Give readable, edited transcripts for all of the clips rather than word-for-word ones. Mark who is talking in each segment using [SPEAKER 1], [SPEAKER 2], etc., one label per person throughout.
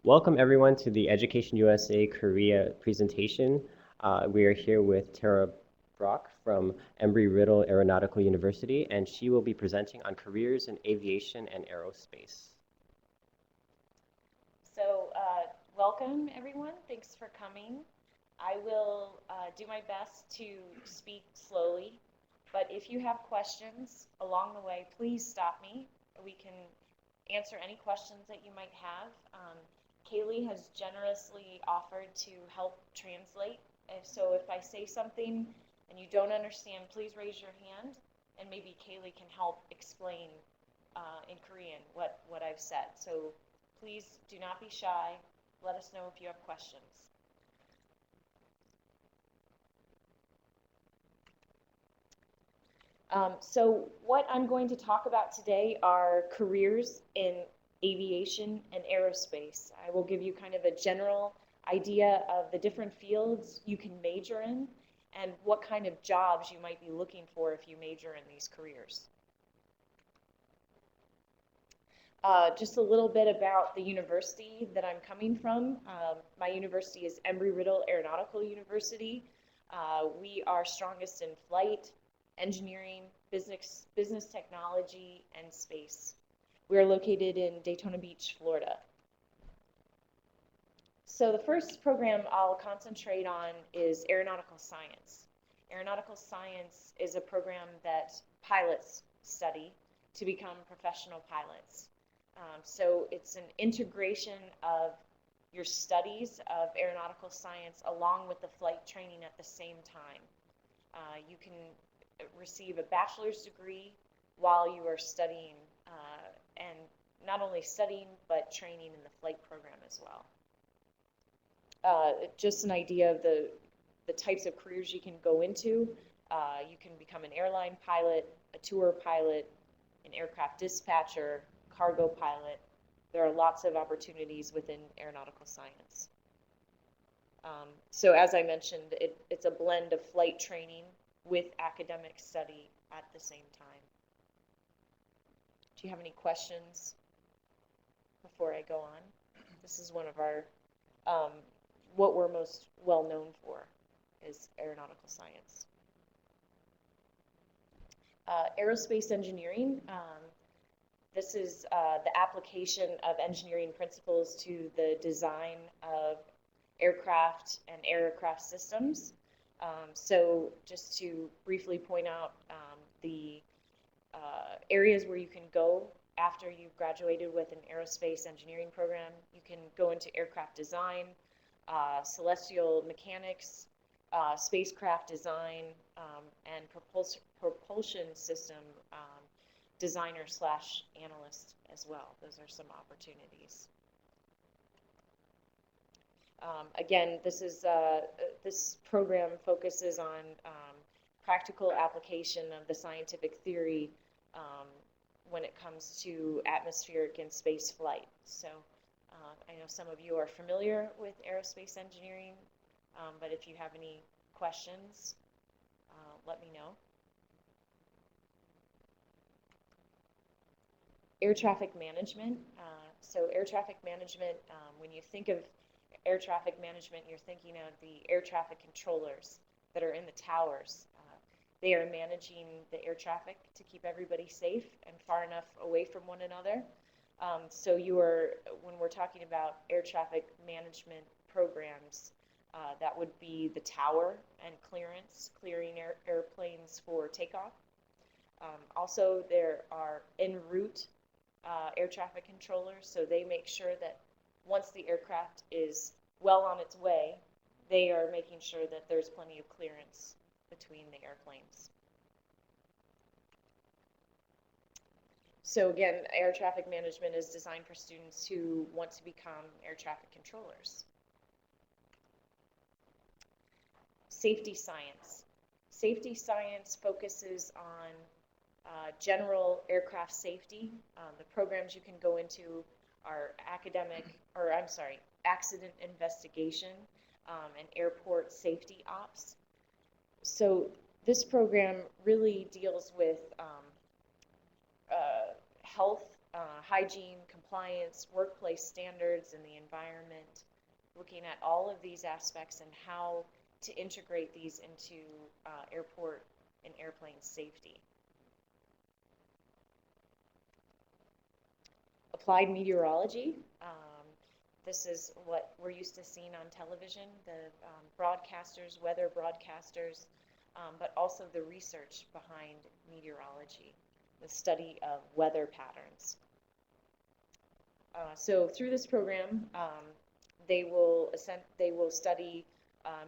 [SPEAKER 1] Welcome everyone to the Education USA Korea presentation. We are here with Terra Brock from Embry-Riddle Aeronautical University, and she will be presenting on careers in aviation and aerospace.
[SPEAKER 2] So welcome everyone, thanks for coming. I will do my best to speak slowly, but if you have questions along the way, please stop me. We can answer any questions that you might have. Kaylee has generously offered to help translate. So if I say something and you don't understand, please raise your hand and maybe Kaylee can help explain in Korean what I've said. So please do not be shy. Let us know if you have questions. So what I'm going to talk about today are careers in aviation and aerospace. I will give you kind of a general idea of the different fields you can major in and what kind of jobs you might be looking for if you major in these careers. Just a little bit about the university that I'm coming from. My university is Embry-Riddle Aeronautical University. We are strongest in flight, engineering, business technology, and space. We are located in Daytona Beach, Florida. So the first program I'll concentrate on is aeronautical science. Aeronautical science is a program that pilots study to become professional pilots. So it's an integration of your studies of aeronautical science along with the flight training at the same time. You can receive a bachelor's degree while you are studying, and not only studying, but training in the flight program as well. Just an idea of the types of careers you can go into. You can become an airline pilot, a tour pilot, an aircraft dispatcher, cargo pilot. There are lots of opportunities within aeronautical science. So as I mentioned, it's a blend of flight training with academic study at the same time. Do you have any questions before I go on? This is one of our, what we're most well known for is aeronautical science. Aerospace engineering. This is the application of engineering principles to the design of aircraft and aircraft systems. So just to briefly point out the areas where you can go after you've graduated with an aerospace engineering program. You can go into aircraft design, celestial mechanics, spacecraft design, and propulsion system designer / analyst as well. Those are some opportunities. Again, this program focuses on practical application of the scientific theory when it comes to atmospheric and space flight. So I know some of you are familiar with aerospace engineering, but if you have any questions, let me know. Air traffic management. So air traffic management, when you think of air traffic management, you're thinking of the air traffic controllers that are in the towers. They are managing the air traffic to keep everybody safe and far enough away from one another. So when we're talking about air traffic management programs, that would be the tower and clearance, clearing airplanes for takeoff. Also, there are en route air traffic controllers, so they make sure that once the aircraft is well on its way, they are making sure that there's plenty of clearance between the airplanes. So again, air traffic management is designed for students who want to become air traffic controllers. Safety science. Safety science focuses on general aircraft safety. The programs you can go into are accident investigation and airport safety ops. So this program really deals with health hygiene, compliance, workplace standards, and the environment, looking at all of these aspects and how to integrate these into airport and airplane safety. Applied meteorology. This is what we're used to seeing on television, the broadcasters, weather broadcasters, but also the research behind meteorology, the study of weather patterns. So through this program, they will study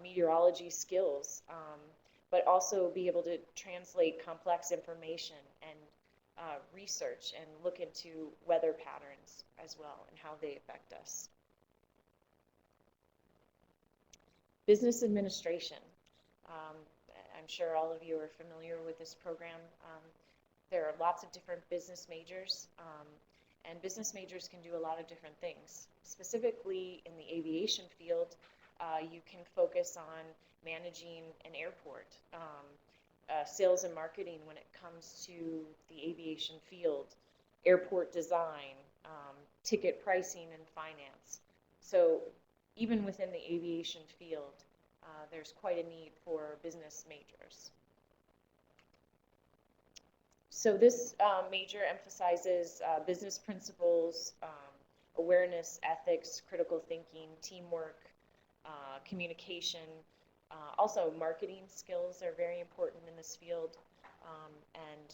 [SPEAKER 2] meteorology skills, but also be able to translate complex information and research and look into weather patterns as well and how they affect us. Business administration. I'm sure all of you are familiar with this program. There are lots of different business majors, and business majors can do a lot of different things. Specifically in the aviation field, you can focus on managing an airport, sales and marketing when it comes to the aviation field, airport design, ticket pricing and finance. So even within the aviation field, there's quite a need for business majors. So this major emphasizes business principles, awareness, ethics, critical thinking, teamwork, communication. Also, marketing skills are very important in this field. And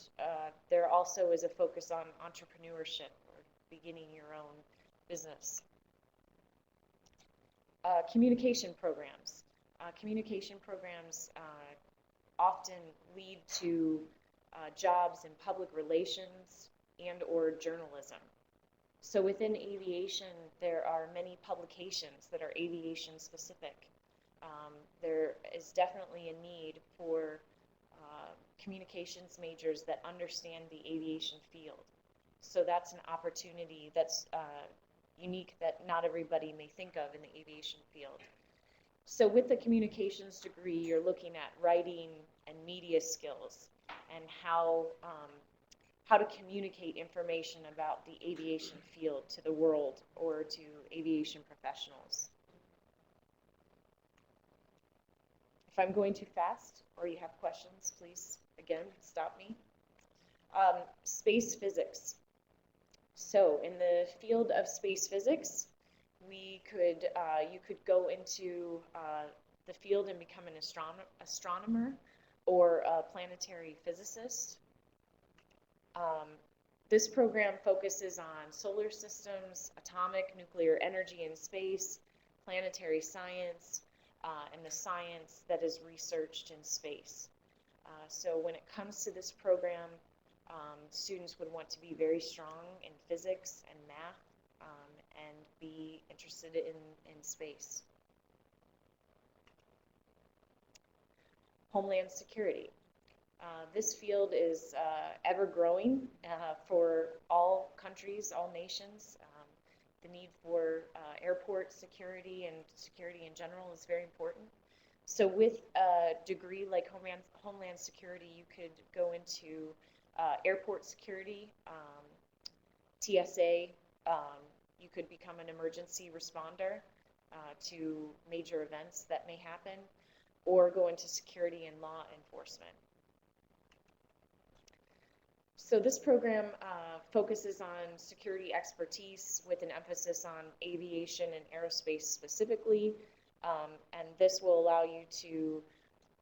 [SPEAKER 2] there also is a focus on entrepreneurship, or beginning your own business. Communication programs. Communication programs often lead to jobs in public relations and or journalism. So within aviation, there are many publications that are aviation specific. There is definitely a need for communications majors that understand the aviation field. So that's an opportunity that's unique that not everybody may think of in the aviation field. So with the communications degree, you're looking at writing and media skills and how to communicate information about the aviation field to the world or to aviation professionals. If I'm going too fast or you have questions, please, again, stop me. Space physics. So in the field of space physics, you could go into the field and become an astronomer or a planetary physicist. This program focuses on solar systems, atomic, nuclear energy in space, planetary science, and the science that is researched in space. So when it comes to this program, students would want to be very strong in physics and math and be interested in space. Homeland security. This field is ever growing for all countries, all nations. The need for airport security and security in general is very important. So with a degree like Homeland Security, you could go into airport security, TSA. You could become an emergency responder to major events that may happen, or go into security and law enforcement. So this program focuses on security expertise with an emphasis on aviation and aerospace specifically, and this will allow you to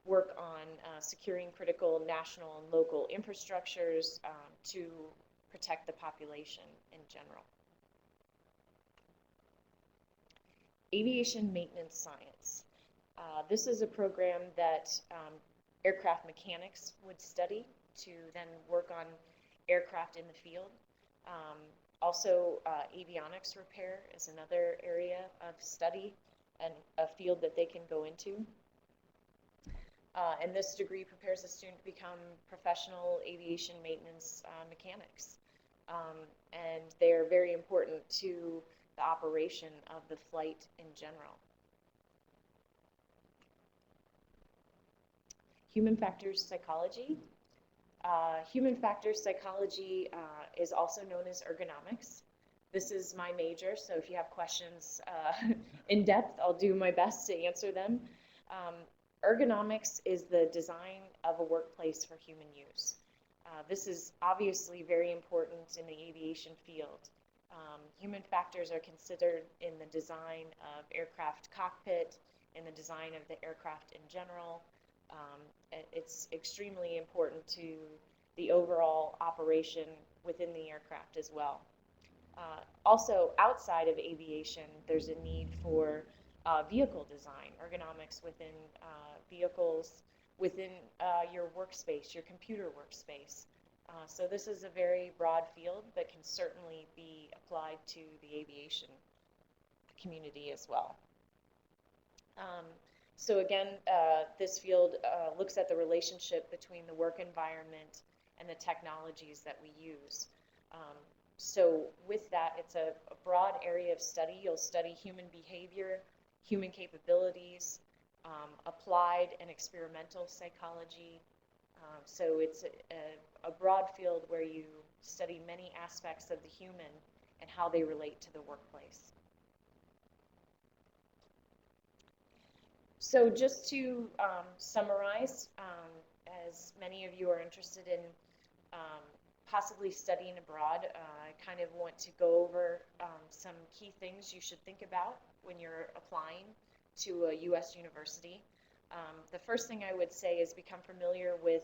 [SPEAKER 2] work on securing critical national and local infrastructures to protect the population in general. Aviation maintenance science. This is a program that aircraft mechanics would study to then work on aircraft in the field. Also, avionics repair is another area of study and a field that they can go into. And this degree prepares a student to become professional aviation maintenance mechanics. And they're very important to the operation of the flight in general. Human factors psychology. Human factors psychology is also known as ergonomics. This is my major, so if you have questions in depth, I'll do my best to answer them. Ergonomics is the design of a workplace for human use. This is obviously very important in the aviation field. Human factors are considered in the design of aircraft cockpit, in the design of the aircraft in general. It's extremely important to the overall operation within the aircraft as well. Also, outside of aviation, there's a need for vehicle design, ergonomics within vehicles, within your workspace, your computer workspace. So this is a very broad field that can certainly be applied to the aviation community as well. So again, this field looks at the relationship between the work environment and the technologies that we use. So with that, it's a broad area of study. You'll study human behavior, human capabilities, applied and experimental psychology. So it's a broad field where you study many aspects of the human and how they relate to the workplace. So just to summarize, as many of you are interested in possibly studying abroad, I kind of want to go over some key things you should think about when you're applying to a U.S. university. The first thing I would say is become familiar with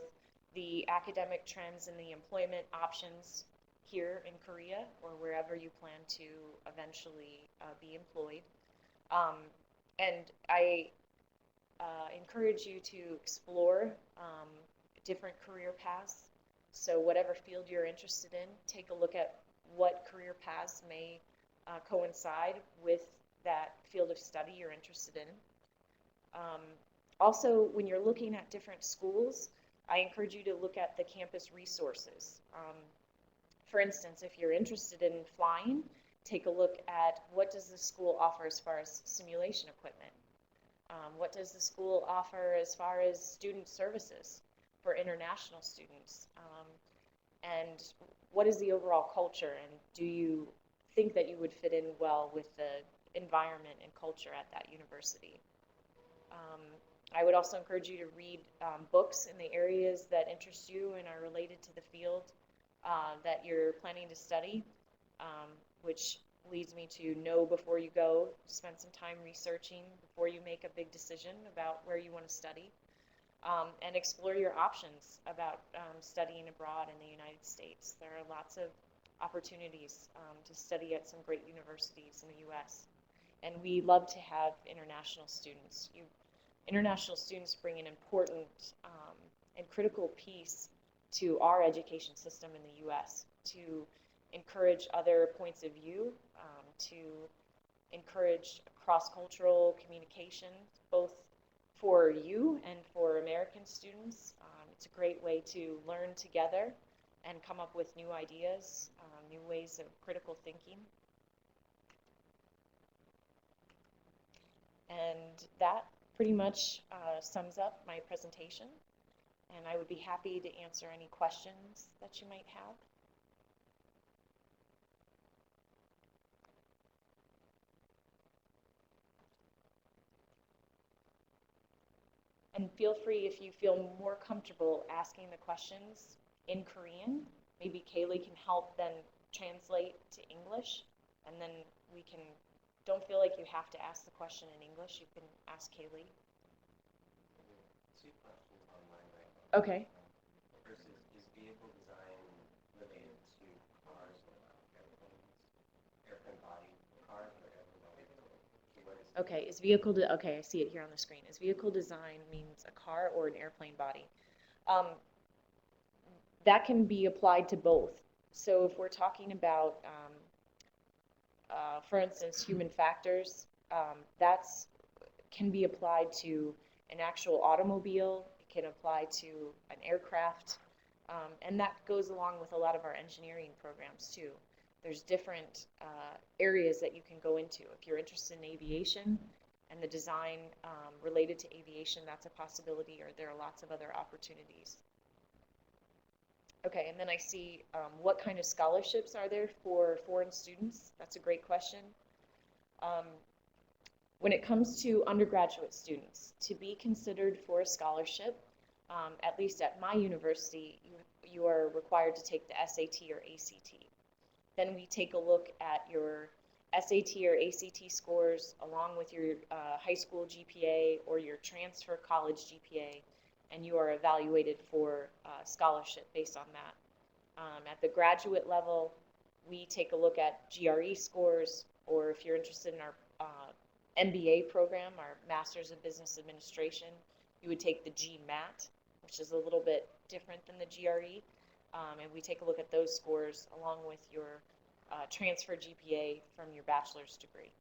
[SPEAKER 2] the academic trends and the employment options here in Korea or wherever you plan to eventually be employed. And I encourage you to explore different career paths. So whatever field you're interested in, take a look at what career paths may coincide with that field of study you're interested in. Also, when you're looking at different schools, I encourage you to look at the campus resources. For instance, if you're interested in flying, take a look at what does the school offer as far as simulation equipment. What does the school offer as far as student services for international students? And what is the overall culture, and do you think that you would fit in well with the environment and culture at that university? I would also encourage you to read books in the areas that interest you and are related to the field that you're planning to study, which leads me to know before you go, spend some time researching before you make a big decision about where you want to study, and explore your options about studying abroad in the United States. There are lots of opportunities to study at some great universities in the U.S., and we love to have international students. International students bring an important and critical piece to our education system in the U.S. to encourage other points of view, to encourage cross-cultural communication, both for you and for American students. It's a great way to learn together and come up with new ideas, new ways of critical thinking. And that pretty much sums up my presentation, and I would be happy to answer any questions that you might have. And feel free, if you feel more comfortable asking the questions in Korean, maybe Kaylee can help then translate to English, and then we can, don't feel like you have to ask the question in English, you can ask Kaylee.
[SPEAKER 1] Two questions online right now.
[SPEAKER 2] Okay.
[SPEAKER 1] The first is vehicle design related to cars or airplanes, airplane body cars or airplane body?
[SPEAKER 2] Okay, okay, I see it here on the screen. Is vehicle design means a car or an airplane body? That can be applied to both. So if we're talking about, for instance, human factors, that's can be applied to an actual automobile. It can apply to an aircraft, and that goes along with a lot of our engineering programs too. There's different areas that you can go into. If you're interested in aviation and the design related to aviation, that's a possibility, or there are lots of other opportunities. Okay, and then I see what kind of scholarships are there for foreign students? That's a great question. Um, when it comes to undergraduate students, to be considered for a scholarship, at least at my university, you are required to take the SAT or ACT. Then we take a look at your SAT or ACT scores along with your high school GPA or your transfer college GPA, and you are evaluated for scholarship based on that. At the graduate level, we take a look at GRE scores, or if you're interested in our MBA program, our Masters of Business Administration, you would take the GMAT, which is a little bit different than the GRE, and we take a look at those scores along with your transfer GPA from your bachelor's degree.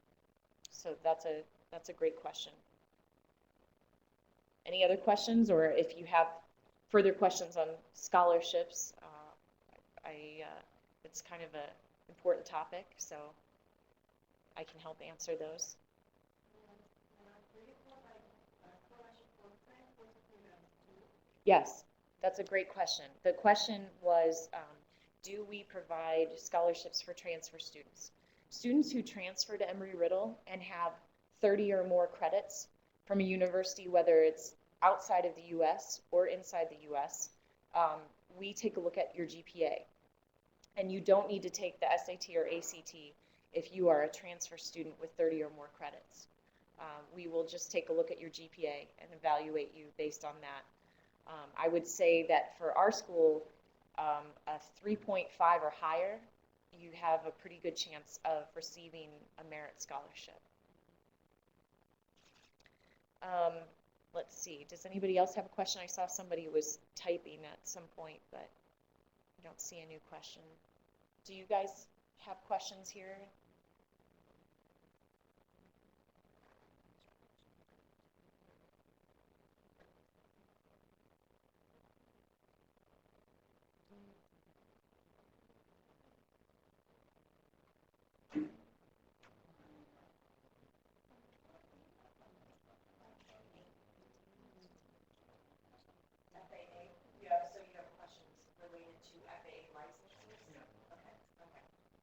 [SPEAKER 2] So that's a great question. Any other questions, or if you have further questions on scholarships, it's kind of an important topic, so I can help answer those. Yes, that's a great question. The question was, do we provide scholarships for transfer students? Students who transfer to Embry-Riddle and have 30 or more credits from a university, whether it's outside of the U.S. or inside the U.S., we take a look at your GPA. And you don't need to take the SAT or ACT if you are a transfer student with 30 or more credits. We will just take a look at your GPA and evaluate you based on that. I would say that for our school, a 3.5 or higher, you have a pretty good chance of receiving a merit scholarship. Let's see, does anybody else have a question? I saw somebody was typing at some point, but I don't see a new question. Do you guys have questions here?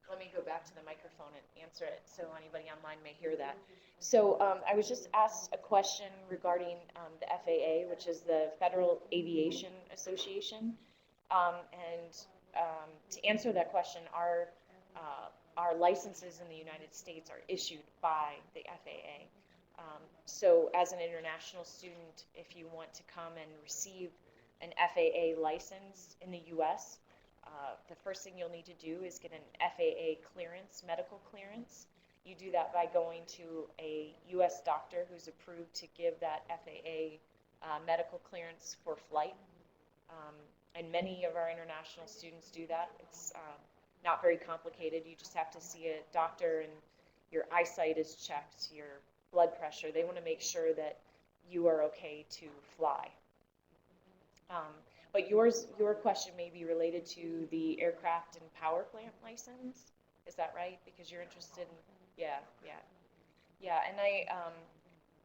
[SPEAKER 2] Let me go back to the microphone and answer it so anybody online may hear that. So I was just asked a question regarding the FAA, which is the Federal Aviation Association. To answer that question, our licenses in the United States are issued by the FAA. So as an international student, if you want to come and receive an FAA license in the U.S., the first thing you'll need to do is get an FAA clearance, medical clearance. You do that by going to a U.S. doctor who's approved to give that FAA medical clearance for flight. And many of our international students do that. It's not very complicated. You just have to see a doctor and your eyesight is checked, your blood pressure. They want to make sure that you are okay to fly. But your question may be related to the aircraft and power plant license. Is that right? Because you're interested in, yeah. And I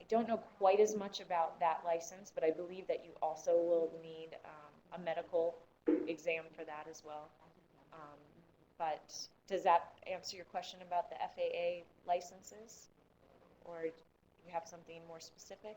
[SPEAKER 2] don't know quite as much about that license, but I believe that you also will need a medical exam for that as well. But does that answer your question about the FAA licenses? Or do you have something more specific?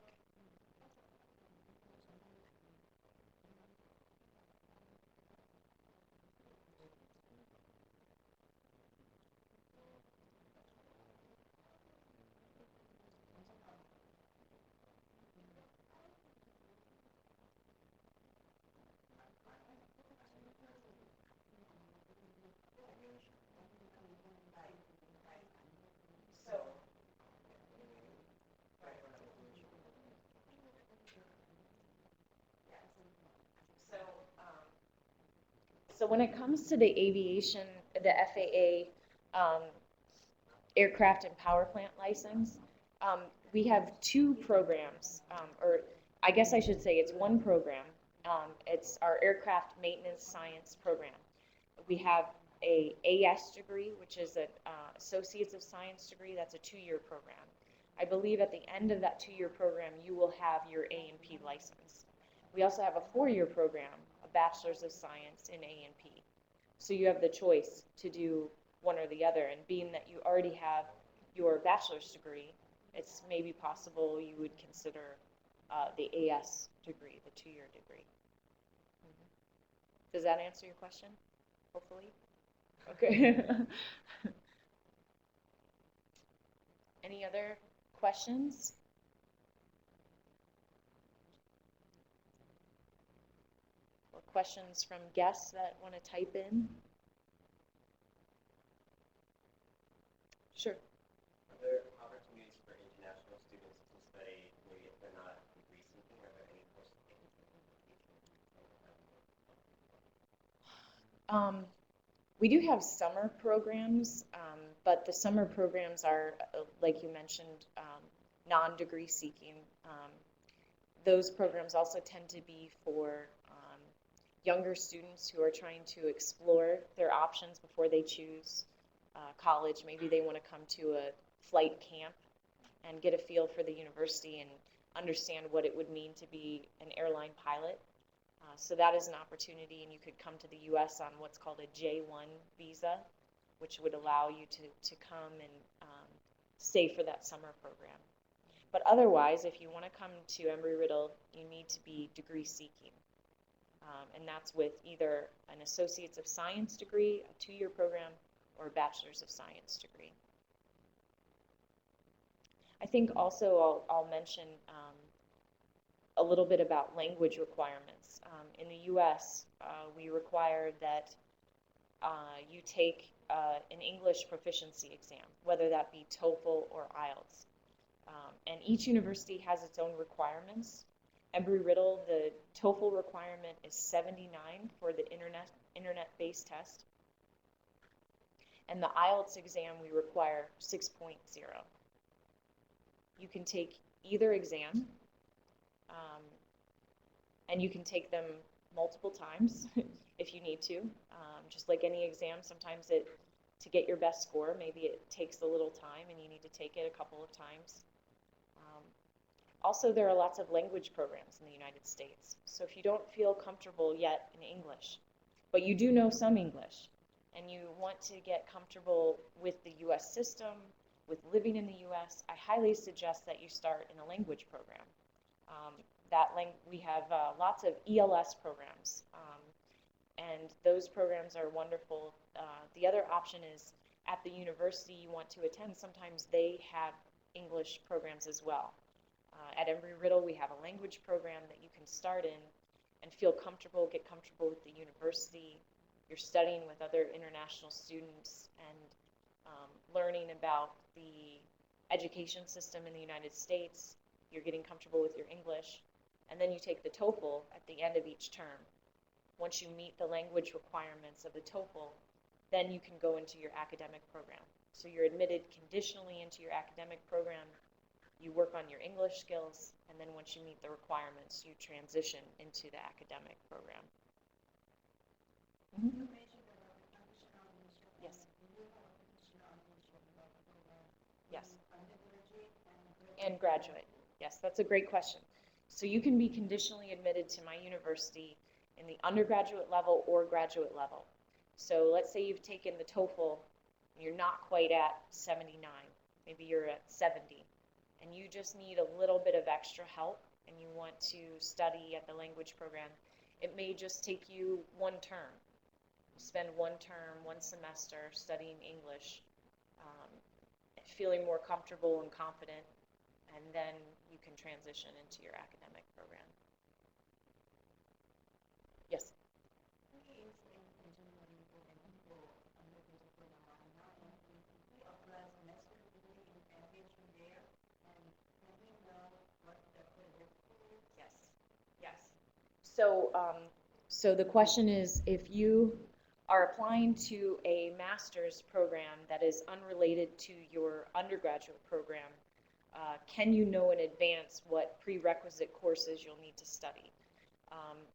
[SPEAKER 2] So when it comes to the aviation, the FAA aircraft and power plant license, we have two programs, or I guess I should say it's one program. It's our aircraft maintenance science program. We have a AS degree, which is an Associates of Science degree. That's a 2-year program. I believe at the end of that 2-year program, you will have your A&P license. We also have a 4-year program, a Bachelor's of Science in A&P. So you have the choice to do one or the other, and being that you already have your bachelor's degree, it's maybe possible you would consider the AS degree, the 2-year degree. Does that answer your question? Hopefully. Okay. Any other questions? Or questions from guests that want to type in? Sure.
[SPEAKER 1] Are there opportunities for international students to study maybe if they're not degree seeking? Are there any courses they can take in the future?
[SPEAKER 2] We do have summer programs, but the summer programs are, like you mentioned, non-degree seeking. Those programs also tend to be for younger students who are trying to explore their options before they choose college. Maybe they want to come to a flight camp and get a feel for the university and understand what it would mean to be an airline pilot. So that is an opportunity, and you could come to the U.S. on what's called a J1 visa, which would allow you to come and stay for that summer program. But otherwise, if you want to come to Embry-Riddle, you need to be degree seeking. And that's with either an Associates of Science degree, a 2-year program, or a Bachelor's of Science degree. I think also I'll mention a little bit about language requirements. In the U.S., we require that you take an English proficiency exam, whether that be TOEFL or IELTS. And each university has its own requirements. Embry-Riddle, the TOEFL requirement is 79 for the internet-based test. And the IELTS exam, we require 6.0. You can take either exam, and you can take them multiple times if you need to. Just like any exam, sometimes to get your best score, maybe it takes a little time and you need to take it a couple of times. Also, there are lots of language programs in the United States. So if you don't feel comfortable yet in English, but you do know some English, and you want to get comfortable with the U.S. system, with living in the U.S., I highly suggest that you start in a language program. We have lots of ELS programs, and those programs are wonderful. The other option is at the university you want to attend, sometimes they have English programs as well. At Embry-Riddle, we have a language program that you can start in and feel comfortable, get comfortable with the university. You're studying with other international students and learning about the education system in the United States. You're getting comfortable with your English. And then you take the TOEFL at the end of each term. Once you meet the language requirements of the TOEFL, then you can go into your academic program. So you're admitted conditionally into your academic program. You work on your English skills, and then once you meet the requirements, you transition into the academic program. Mm-hmm. Yes. Yes. And graduate. Yes, that's a great question. So you can be conditionally admitted to my university in the undergraduate level or graduate level. So let's say you've taken the TOEFL, and you're not quite at 79. Maybe you're at 70. And you just need a little bit of extra help, and you want to study at the language program. It may just take you one term. You spend one term, one semester studying English, feeling more comfortable and confident, and then you can transition into your academic program. Yes? So the question is, if you are applying to a master's program that is unrelated to your undergraduate program, can you know in advance what prerequisite courses you'll need to study?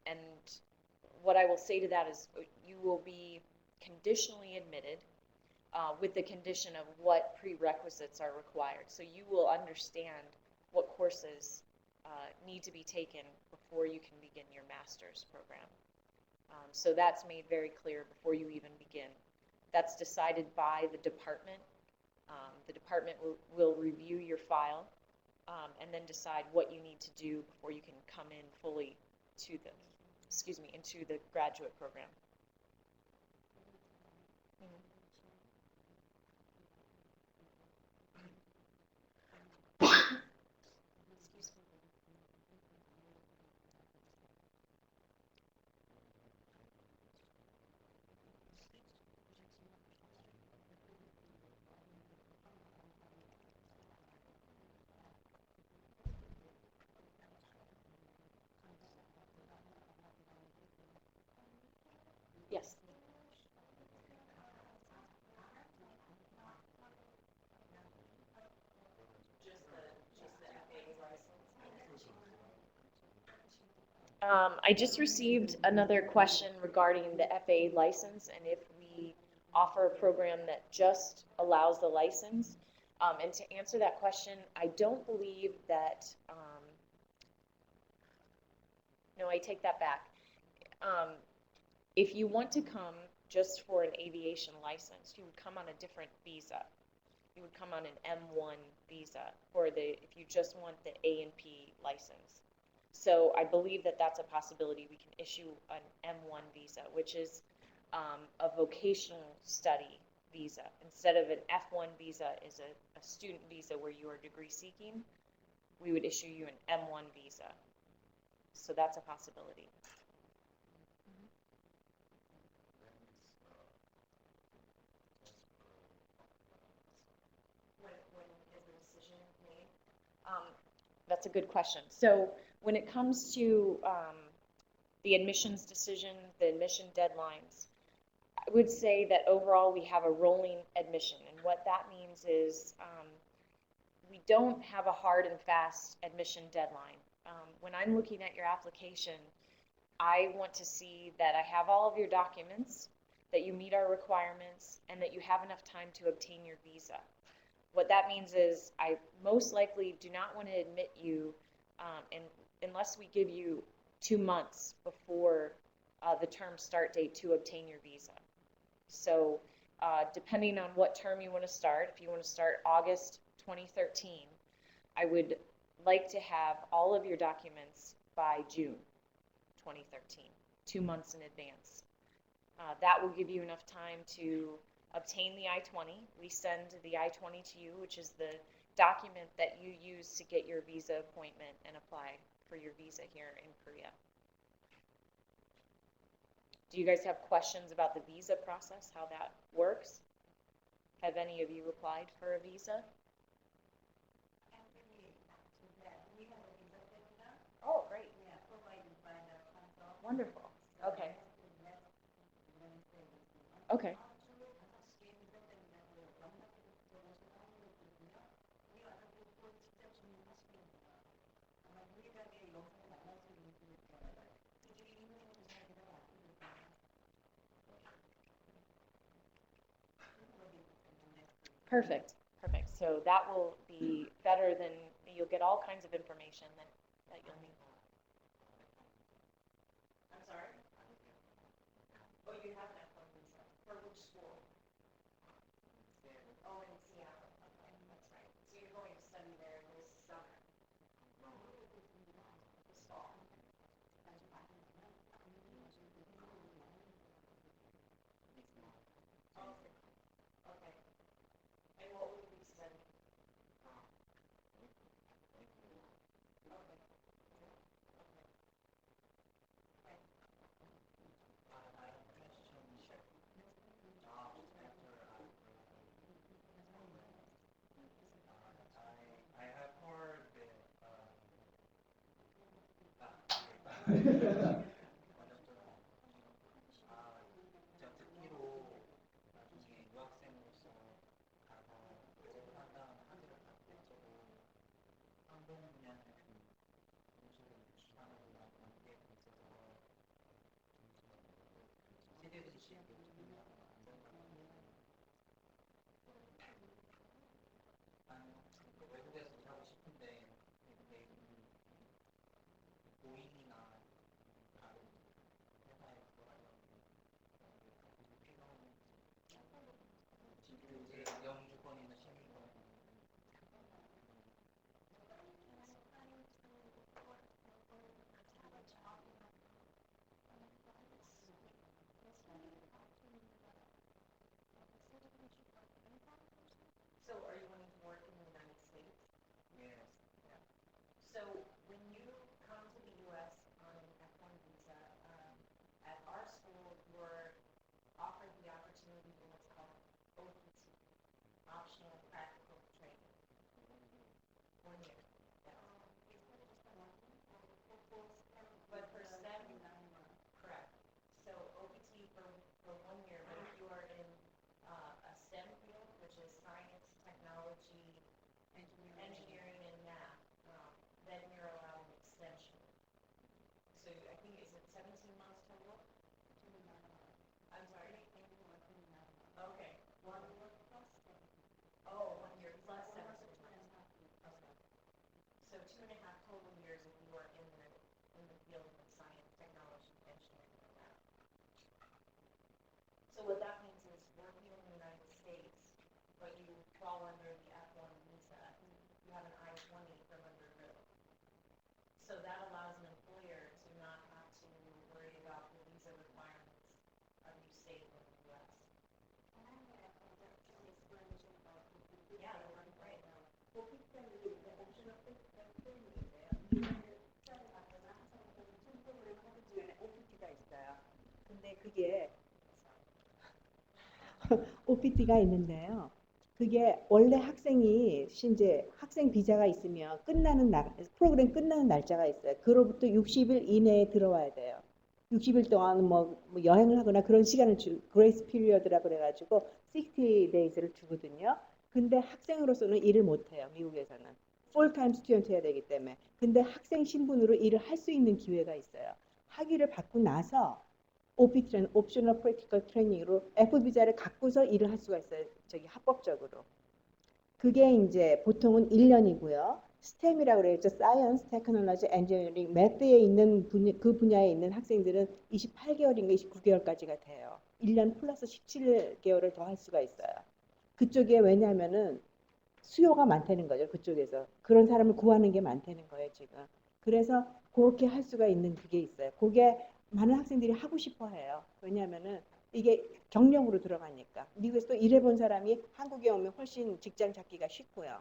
[SPEAKER 2] And what I will say to that is you will be conditionally admitted with the condition of what prerequisites are required. So you will understand what courses need to be taken before you can begin your master's program. So that's made very clear before you even begin. That's decided by the department. The department will review your file and then decide what you need to do before you can come in fully to the, into the graduate program. Yes. I just received another question regarding the FAA license and if we offer a program that just allows the license. And to answer that question, I don't believe that, no, I take that back. If you want to come just for an aviation license, you would come on a different visa. You would come on an M1 visa for if you just want the A&P license. So I believe that that's a possibility. We can issue an M1 visa, which is a vocational study visa. Instead of an F1 visa is a student visa where you are degree seeking, we would issue you an M1 visa. So that's a possibility. When is the decision made? That's a good question. So when it comes to the admissions decision, the admission deadlines, I would say that overall we have a rolling admission. And what that means is we don't have a hard and fast admission deadline. When I'm looking at your application, I want to see that I have all of your documents, that you meet our requirements, and that you have enough time to obtain your visa. What that means is I most likely do not want to admit you unless we give you 2 months before the term start date to obtain your visa. So depending on what term you want to start, if you want to start August 2013, I would like to have all of your documents by June 2013, 2 months in advance. That will give you enough time to obtain the I-20. We send the I-20 to you, which is the document that you use to get your visa appointment and apply for your visa here in Korea. Do you guys have questions about the visa process, how that works? Have any of you applied for a visa? Oh, great. Wonderful. Okay. Okay. Perfect. Perfect. So that will be better than, you'll get all kinds of information that you'll need. I'm sorry? Oh, you have that one visa. For which school? Oh, in Seattle. Okay, that's right. So you're going to study there this summer? This fall? Oh, okay. And what will you be studying? So what that means is working in the United States, but you fall under the F1 visa, you have an I-20 from Embry-Riddle. So that allows an employer to not have to worry about the visa requirements of you staying in the U.S. Can I have an explanation about the yeah, right.
[SPEAKER 3] 근데 그게 OPT가 있는데요. 그게 원래 학생이 이제 학생 비자가 있으면 끝나는 날 프로그램 끝나는 날짜가 있어요. 그로부터 60일 이내에 들어와야 돼요. 60일 동안 뭐 여행을 하거나 그런 시간을 그레이스 피리어드라고 그래가지고 60 days를 주거든요. 근데 학생으로서는 일을 못 해요. 미국에서는 풀타임 스튜던트 해야 되기 때문에. 근데 학생 신분으로 일을 할 수 있는 기회가 있어요. 학위를 받고 나서 OPT라는 옵셔널 프랙티컬 트레이닝으로 F 비자를 갖고서 일을 할 수가 있어요. 저기 합법적으로. 그게 이제 보통은 1년이고요. STEM이라고 그래요. 사이언스, 테크놀로지, 엔지니어링, 매스에 있는 그 분야에 있는 학생들은 28개월인가 29개월까지가 돼요. 1년 플러스 17개월을 더 할 수가 있어요. 그쪽에 왜냐하면은 수요가 많다는 거죠. 그쪽에서. 그런 사람을 구하는 게 많다는 거예요, 지금. 그래서 그렇게 할 수가 있는 그게 있어요. 그게 많은 학생들이 하고 싶어 해요. 왜냐하면은 이게 경력으로 들어가니까. 미국에서 또 일해본 사람이 한국에 오면 훨씬 직장 잡기가 쉽고요.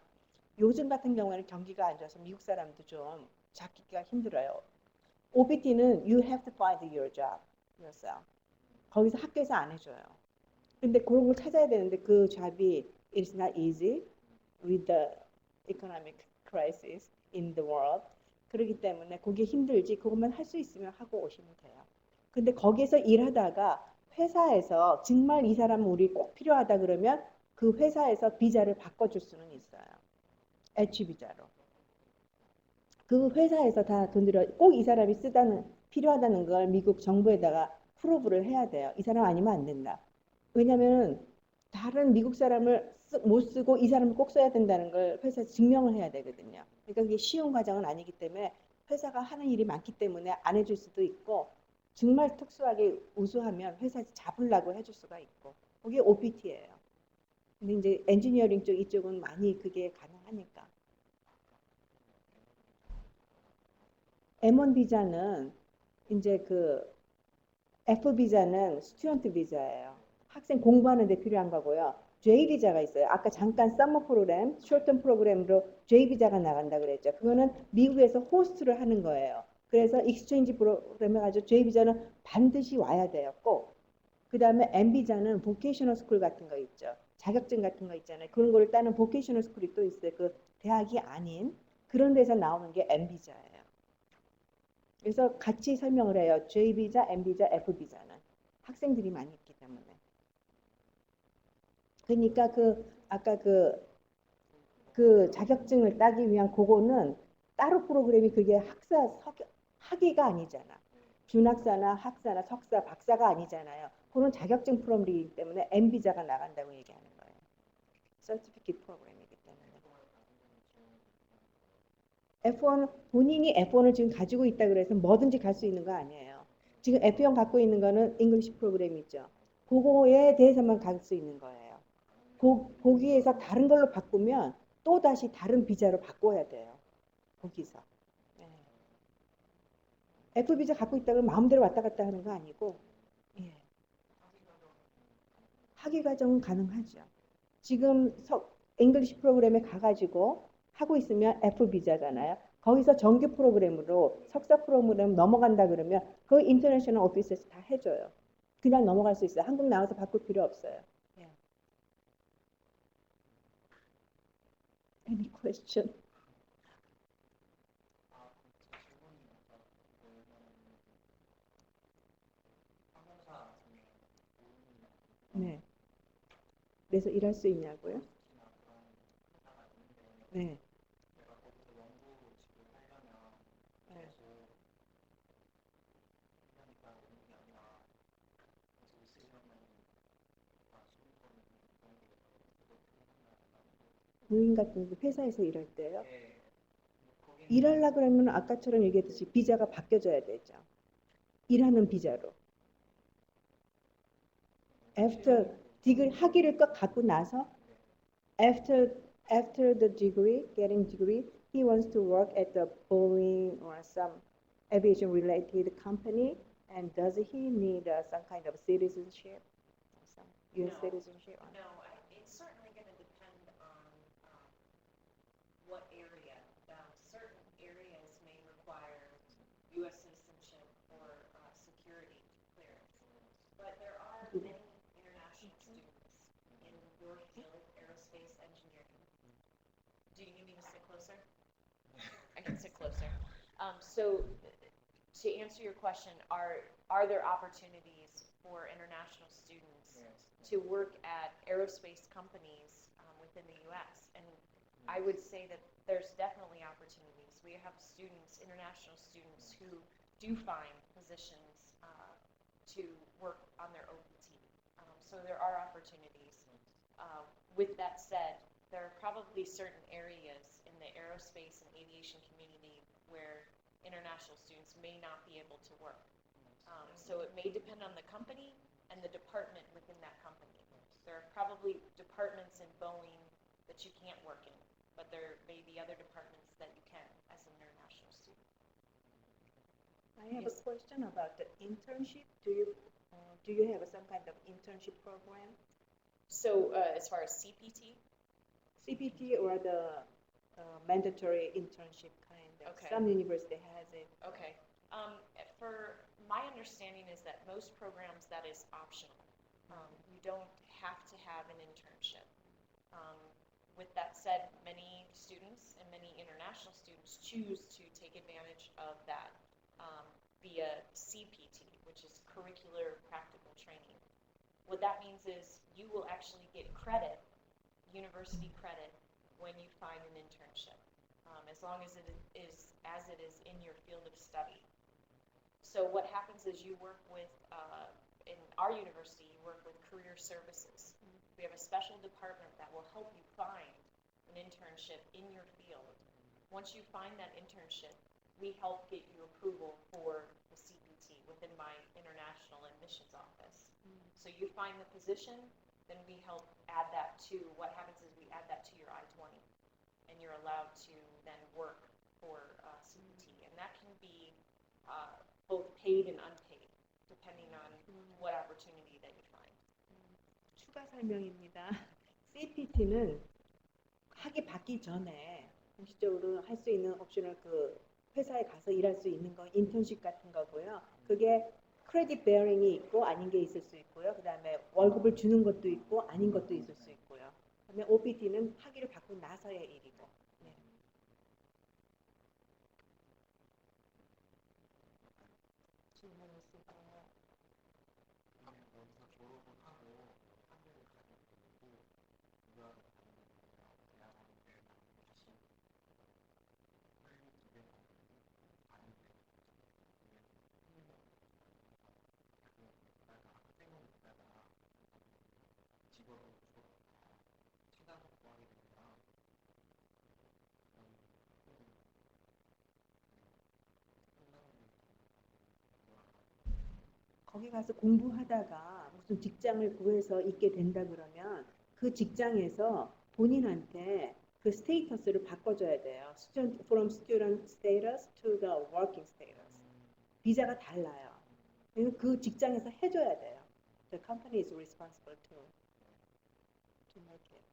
[SPEAKER 3] 요즘 같은 경우에는 경기가 안 좋아서 미국 사람도 좀 잡기가 힘들어요. OPT는 you have to find your job yourself. 거기서 학교에서 안 해줘요. 근데 그런 걸 찾아야 되는데 그 잡이 it's not easy with the economic crisis in the world. 그렇기 때문에 그게 힘들지 그것만 할 수 있으면 하고 오시면 돼요. 근데 거기서 일하다가 회사에서 정말 이 사람은 우리 꼭 필요하다 그러면 그 회사에서 비자를 바꿔줄 수는 있어요. H 비자로. 그 회사에서 다 돈 들여 꼭 이 사람이 필요하다는 걸 미국 정부에다가 프로브를 해야 돼요. 이 사람 아니면 안 된다. 왜냐하면 다른 미국 사람을 못 쓰고 이 사람을 꼭 써야 된다는 걸 회사에서 증명을 해야 되거든요. 그러니까 그게 쉬운 과정은 아니기 때문에 회사가 하는 일이 많기 때문에 안 해줄 수도 있고 정말 특수하게 우수하면 회사에서 잡으려고 해줄 수가 있고 그게 OPT예요. 근데 이제 엔지니어링 쪽 이쪽은 많이 그게 가능하니까. M1 비자는 이제 그 F 비자는 스튜던트 비자예요. 학생 공부하는 데 필요한 거고요. J 비자가 있어요. 아까 잠깐 서머 프로그램, 쇼텀 프로그램으로 J 비자가 나간다 그랬죠. 그거는 미국에서 호스트를 하는 거예요. 그래서 익스체인지 프로그램 해가지고 J 비자는 반드시 와야 돼요. 꼭. 그 다음에 M 비자는 보케이셔널 스쿨 같은 거 있죠. 자격증 같은 거 있잖아요. 그런 거를 따는 보케이셔널 스쿨이 또 있어요. 그 대학이 아닌 그런 데서 나오는 게 M 비자예요. 그래서 같이 설명을 해요. J 비자, M 비자, F 비자는 학생들이 많이 있기 때문에. 그러니까 아까 그 자격증을 따기 위한 그거는 따로 프로그램이 그게 학위가 아니잖아. 준학사나 학사나 석사, 박사가 아니잖아요. 그런 자격증 프로그램이기 때문에 M 비자가 나간다고 얘기하는 거예요. 서티피킷 프로그램이기 때문에. F1 본인이 F1을 지금 가지고 있다 그래서 뭐든지 갈 수 있는 거 아니에요. 지금 F1 갖고 있는 거는 잉글리시 프로그램 있죠. 그거에 대해서만 갈 수 있는 거예요. 거기에서 다른 걸로 바꾸면 또 다시 다른 비자로 바꿔야 돼요. 거기서. 네. F 비자 갖고 있다고 마음대로 왔다 갔다 하는 거 아니고 예. 학위 과정은 가능하죠. 지금 잉글리시 프로그램에 가가지고 하고 있으면 F 비자잖아요. 거기서 정규 프로그램으로 석사 프로그램 넘어간다 그러면 그 인터내셔널 오피스에서 다 해줘요. 그냥 넘어갈 수 있어요. 한국 나와서 바꿀 필요 없어요. 예. Any question? 네. 그래서 일할 수 있냐고요? 네. 모임 같은 회사에서 일할 때요. 일하려고 그러면 아까처럼 얘기했듯이 비자가 바뀌어져야 되죠. 일하는 비자로. after 디그리 학위를 꼭 갖고 나서 after the degree, getting degree, he wants to work at the Boeing or some aviation related company. And does he need some kind of citizenship, some U.S.
[SPEAKER 2] No.
[SPEAKER 3] citizenship?
[SPEAKER 2] No, it's certainly going to depend on what area. Certain areas may require U.S. citizenship or security clearance. But there are many international students in your field, aerospace engineering. Do you need me to sit closer? I can sit closer. So to answer your question, are there opportunities for international students to work at aerospace companies within the U.S.? And I would say that there's definitely opportunities. We have students, international students, who do find positions to work on their OPT. So there are opportunities. With that said, there are probably certain areas in the aerospace and aviation community where international students may not be able to work. So it may depend on the company and the department within that company. There are probably departments in Boeing that you can't work in, but there may be other departments that you can as an international student.
[SPEAKER 3] I have a question about the internship. Do you have some kind of internship program?
[SPEAKER 2] So as far as CPT?
[SPEAKER 3] CPT or the mandatory internship kind of.
[SPEAKER 2] Okay.
[SPEAKER 3] Some university has it.
[SPEAKER 2] Okay. For my understanding is that most programs that is optional. You don't have to have an internship. With that said, many students and many international students choose to take advantage of that via CPT, which is curricular practical training. What that means is you will actually get credit, university credit, when you find an internship, as long as it is in your field of study. So what happens is you work with, in our university, you work with career services. We have a special department that will help you find an internship in your field. Once you find that internship, we help get you approval for the CPT within my international admissions office. So you find the position, then we help add that to, what happens is we add that to your I-20, and you're allowed to then work for CPT. And that can be both paid and unpaid, depending on what opportunity that you find.
[SPEAKER 3] 추가 설명입니다. CPT는 학위 받기 전에 공식적으로 할 수 있는 옵셔널 그 회사에 가서 일할 수 있는 거 인턴십 같은 거고요. 그게 크레딧 베어링이 있고 아닌 게 있을 수 있고요. 그다음에 월급을 주는 것도 있고 아닌 것도 있을 수 있고요. 그다음에 OPT는 학위를 받고 나서의 일이고. 네. 질문 있을까요? 거기 가서 공부하다가 무슨 직장을 구해서 있게 된다 그러면 그 직장에서 본인한테 그 스테이터스를 바꿔줘야 돼요. From student status to the working status. 비자가 달라요. 그 직장에서 해줘야 돼요. The company is responsible to make it.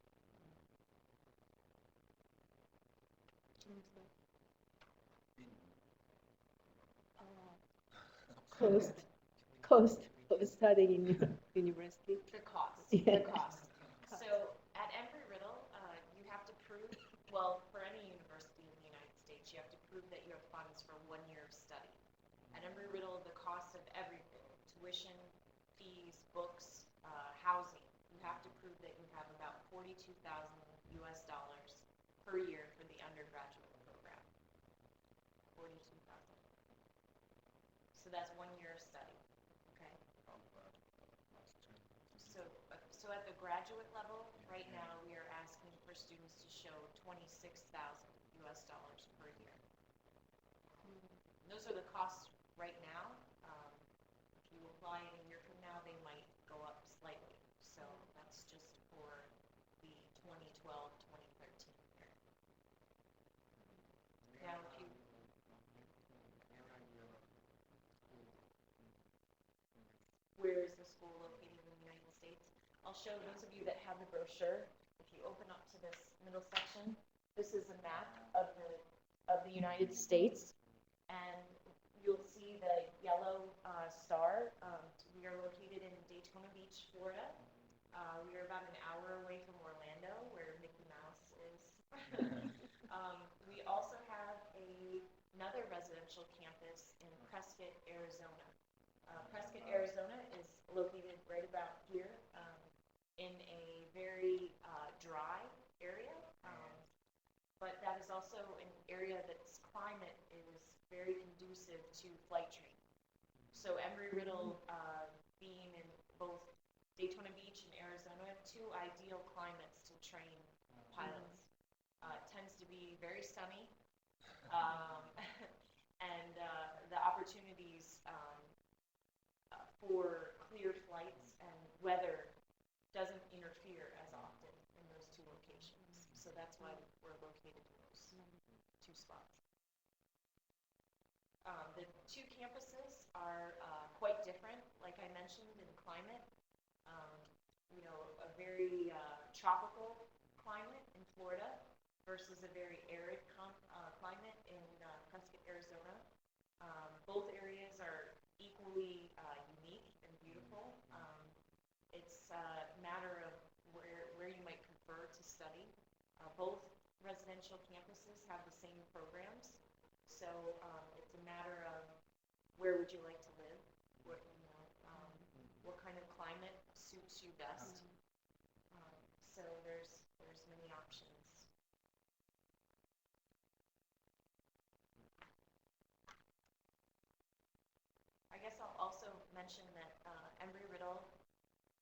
[SPEAKER 3] Cost of studying in university.
[SPEAKER 2] The cost.
[SPEAKER 3] Yeah.
[SPEAKER 2] The cost. So at Embry-Riddle, you have to prove, well, for any university in the United States, you have to prove that you have funds for 1 year of study. At Embry-Riddle, the cost of everything, tuition, fees, books, housing, you have to prove that you have about $42,000 per year for the undergraduate program. 42,000. So that's 1 year of study. Okay. So at the graduate level, right now we are asking for students to show $26,000 per year. Those are the costs right now. If you apply in a year from now, they might go up slightly. where is the school located in the United States. I'll show those of you that have the brochure. If you open up to this middle section, this is a map of the United States, and you'll see the yellow star. We are located in Daytona Beach, Florida. We are about an hour away from Orlando, where Mickey Mouse is. We also have another residential campus in Prescott, Arizona. Prescott, Arizona is located right about here in a very dry area, but that is also an area that's climate is very conducive to flight training. So Embry-Riddle, being in both Daytona Beach and Arizona, two ideal climates to train pilots. It tends to be very sunny, and the opportunities for cleared flights and weather doesn't interfere as often in those two locations. So that's why we're located in those two spots. The two campuses are quite different, like I mentioned, in climate. You know, a very tropical climate in Florida versus a very arid climate in Prescott, Arizona. Both areas are equally unique and beautiful. It's a matter of where you might prefer to study. Both residential campuses have the same programs, so it's a matter of where would you like to live, what kind of climate suits you best. So there's many options. I guess I'll also mention that Embry-Riddle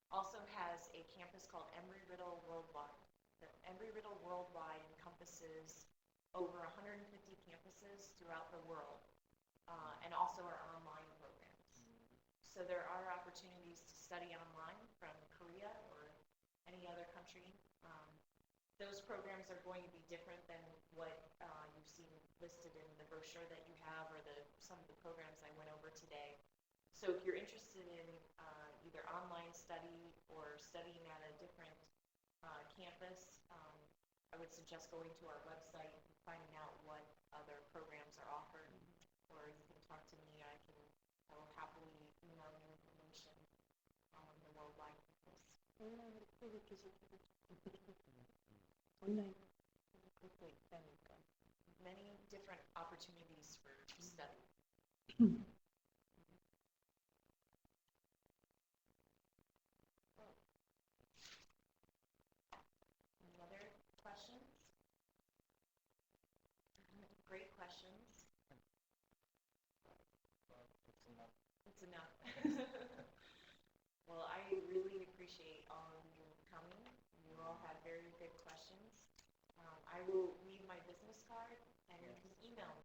[SPEAKER 2] also has a campus called Embry-Riddle Worldwide. The Embry-Riddle Worldwide encompasses over 150 campuses throughout the world, and also our online programs. So there are opportunities to study online from Korea or any other country. Those programs are going to be different than what you've seen listed in the brochure that you have, or some of the programs I went over today. So if you're interested in either online study or studying at a different campus, I would suggest going to our website and finding out what other programs are offered. Or you can talk to me. I will happily email you information on the worldwide campus.
[SPEAKER 3] 온라인 그것도 있다니까.
[SPEAKER 2] Many different opportunities for study. Any other questions? Great questions. It's enough. Well, I really appreciate all of you coming. You all have very good questions. I will leave my business card